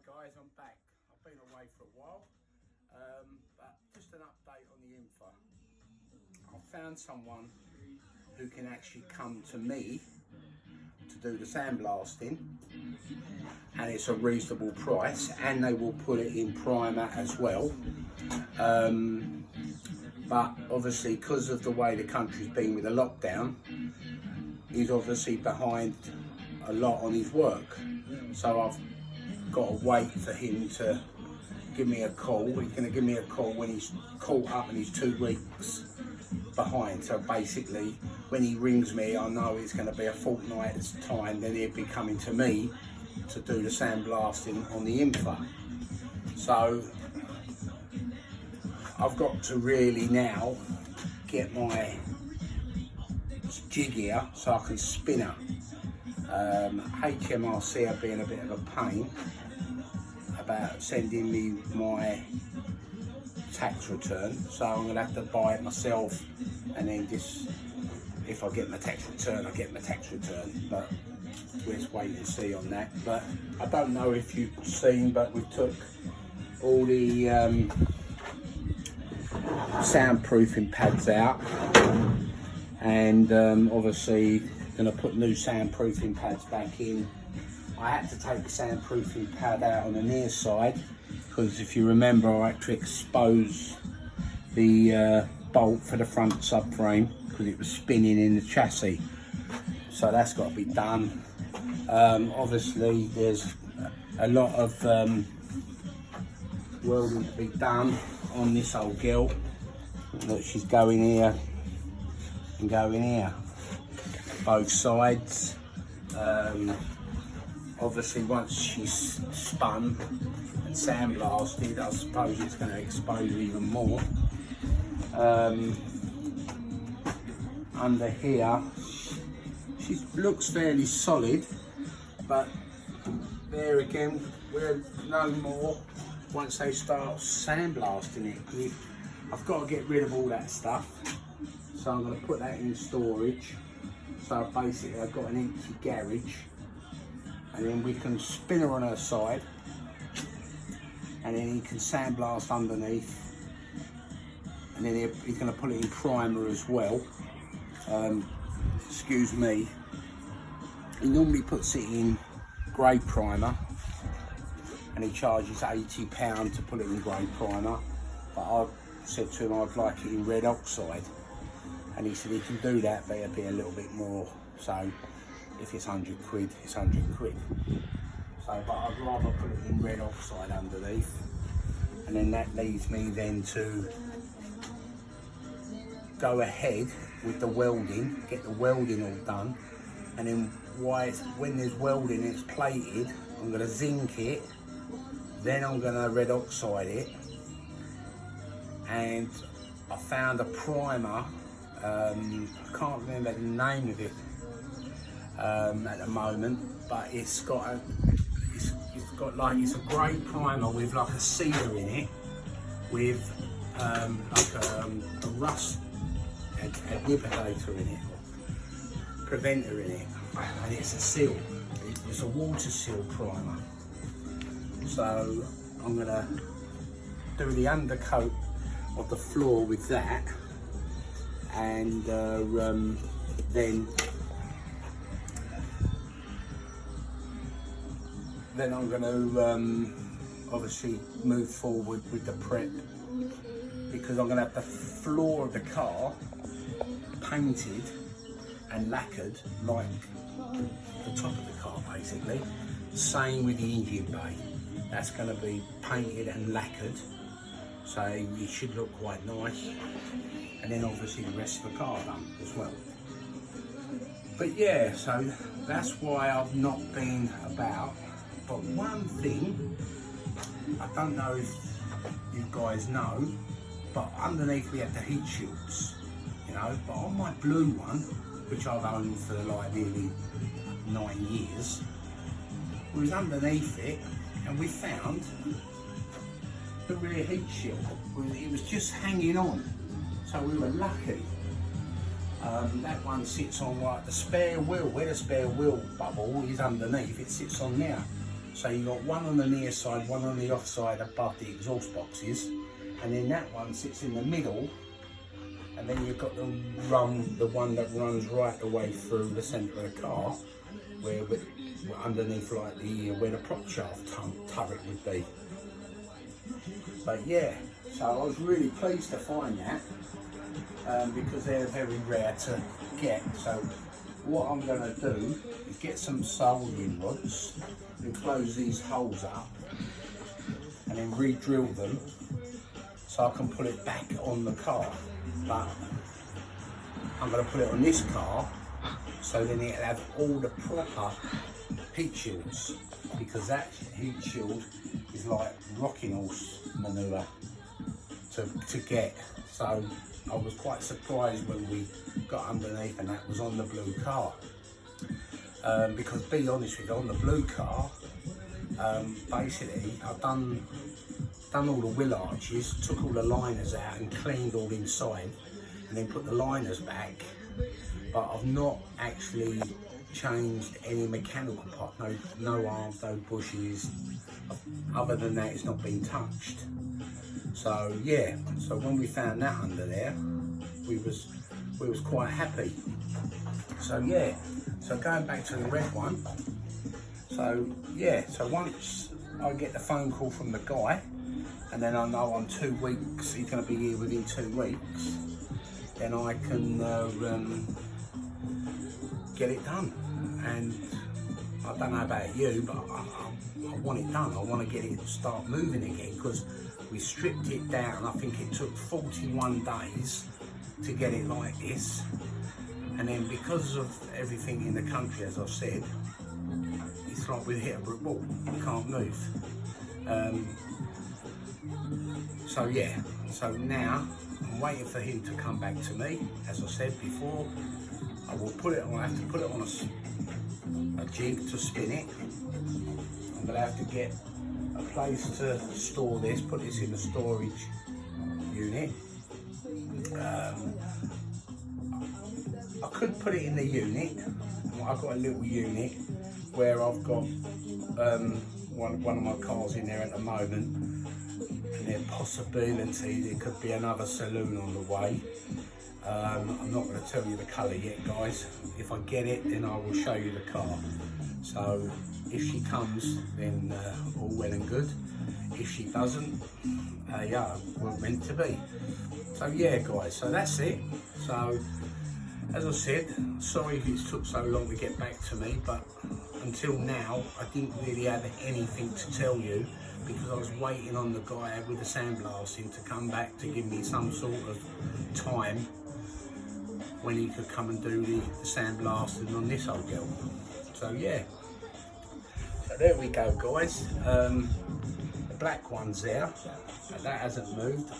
Guys, I'm back. I've been away for a while, but just an update on the Infra. I found someone who can actually come to me to do the sandblasting, and it's a reasonable price, and they will put it in primer as well. But obviously, because of the way the country's been with the lockdown, he's obviously behind a lot on his work. So I've got to wait for him to give me a call. He's going to give me a call when he's caught up and he's 2 weeks behind. So basically, when he rings me, I know it's going to be a fortnight's time. Then he'll be coming to me to do the sandblasting on the Infra. So I've got to really now get my jig here so I can spin her. HMRC are being a bit of a pain about sending me my tax return, so I'm going to have to buy it myself, and then just, if I get my tax return, I get my tax return, but we'll just wait and see on that. But I don't know if you've seen, but we took all the soundproofing pads out, and obviously going to put new soundproofing pads back in. I had to take the soundproofing pad out on the near side because, if you remember, I had to expose the bolt for the front subframe because it was spinning in the chassis. So that's got to be done. Obviously there's a lot of welding to be done on this old girl. Look, she's going here and going here, both sides. Obviously once she's spun and sandblasted, I suppose it's going to expose even more. Under here she looks fairly solid, but there again we'll know more once they start sandblasting it, because I've got to get rid of all that stuff. So I'm going to put that in storage. So basically I've got an empty garage, and then we can spin her on her side, and then he can sandblast underneath, and then he's going to put it in primer as well. Excuse me. He normally puts it in grey primer, and he charges £80 to put it in grey primer, but I said to him I'd like it in red oxide, and he said he can do that, but it'll be a little bit more. So if it's 100 quid, it's 100 quid. So, but I'd rather put it in red oxide underneath, and then that leads me then to go ahead with the welding, get the welding all done, and then when there's welding, it's plated, I'm going to zinc it, then I'm going to red oxide it, and I found a primer. I can't remember the name of it at the moment, but it's a grey primer with like a sealer in it, with like a rust inhibitor in it, preventer in it, and it's a seal. It's a water seal primer. So I'm gonna do the undercoat of the floor with that, and then I'm going to obviously move forward with the prep, because I'm going to have the floor of the car painted and lacquered like the top of the car basically. Same with the engine bay, that's going to be painted and lacquered, so it should look quite nice, and then obviously the rest of the car done as well. But yeah, so that's why I've not been about. But one thing, I don't know if you guys know, but underneath we have the heat shields, you know, but on my blue one, which I've owned for like nearly 9 years, we was underneath it, and we found the rear heat shield. It was just hanging on, so we were lucky. That one sits on like the spare wheel, where the spare wheel bubble is underneath, it sits on there. So you've got one on the near side, one on the off side above the exhaust boxes, and then that one sits in the middle, and then you've got the one that runs right the way through the centre of the car, where underneath like where the prop shaft turret would be. But yeah, so I was really pleased to find that, because they're very rare to get. So what I'm going to do is get some soldering rods and close these holes up and then re-drill them so I can put it back on the car. But I'm going to put it on this car so then it'll have all the proper heat shields, because that heat shield is like rocking horse manoeuvre to get. So I was quite surprised when we got underneath and that was on the blue car. Because be honest with you, on the blue car, basically I've done all the wheel arches, took all the liners out and cleaned all inside, and then put the liners back, but I've not actually changed any mechanical part, no arms, no bushes. Other than that, it's not been touched. So yeah, so when we found that under there, we was quite happy. So yeah, so going back to the red one, so yeah, so once I get the phone call from the guy, and then I know on 2 weeks, he's going to be here within 2 weeks, then I can get it done. And I don't know about you, but I want it done. I want to get it start moving again, because we stripped it down. I think it took 41 days to get it like this, and then because of everything in the country, as I've said, it's like we hit a brick wall. We can't move. So yeah, so now I'm waiting for him to come back to me. As I said before, I will put it on. I have to put it on a jig to spin it. I'm gonna have to get a place to store this, put this in a storage unit. I could put it in the unit. I've got a little unit where I've got one of my cars in there at the moment, and there's possibility there could be another saloon on the way. I'm not going to tell you the colour yet, guys. If I get it, then I will show you the car. So if she comes, then all well and good. If she doesn't, yeah, we're meant to be. So yeah, guys, so that's it. So as I said, sorry if it took so long to get back to me, but until now I didn't really have anything to tell you, because I was waiting on the guy with the sandblasting to come back to give me some sort of time when he could come and do the sandblasting on this old girl. So yeah, so there we go, guys. The black one's there, that hasn't moved.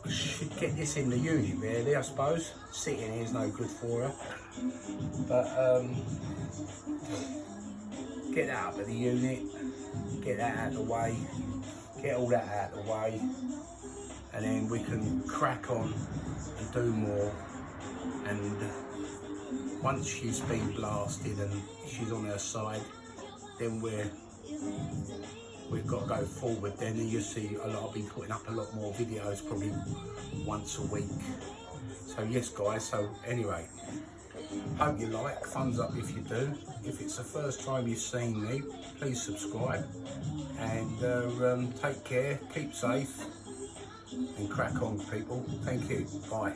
I should get this in the unit really, I suppose. Sitting here is no good for her, but get that up at the unit, get that out of the way, get all that out of the way, and then we can crack on and do more. And once she's been blasted and she's on her side, then we've got to go forward. Then you'll see I'll be putting up a lot more videos, probably once a week. So yes, guys, so anyway, hope you like, thumbs up if you do. If it's the first time you've seen me, please subscribe, and take care, keep safe, and crack on, people. Thank you, bye.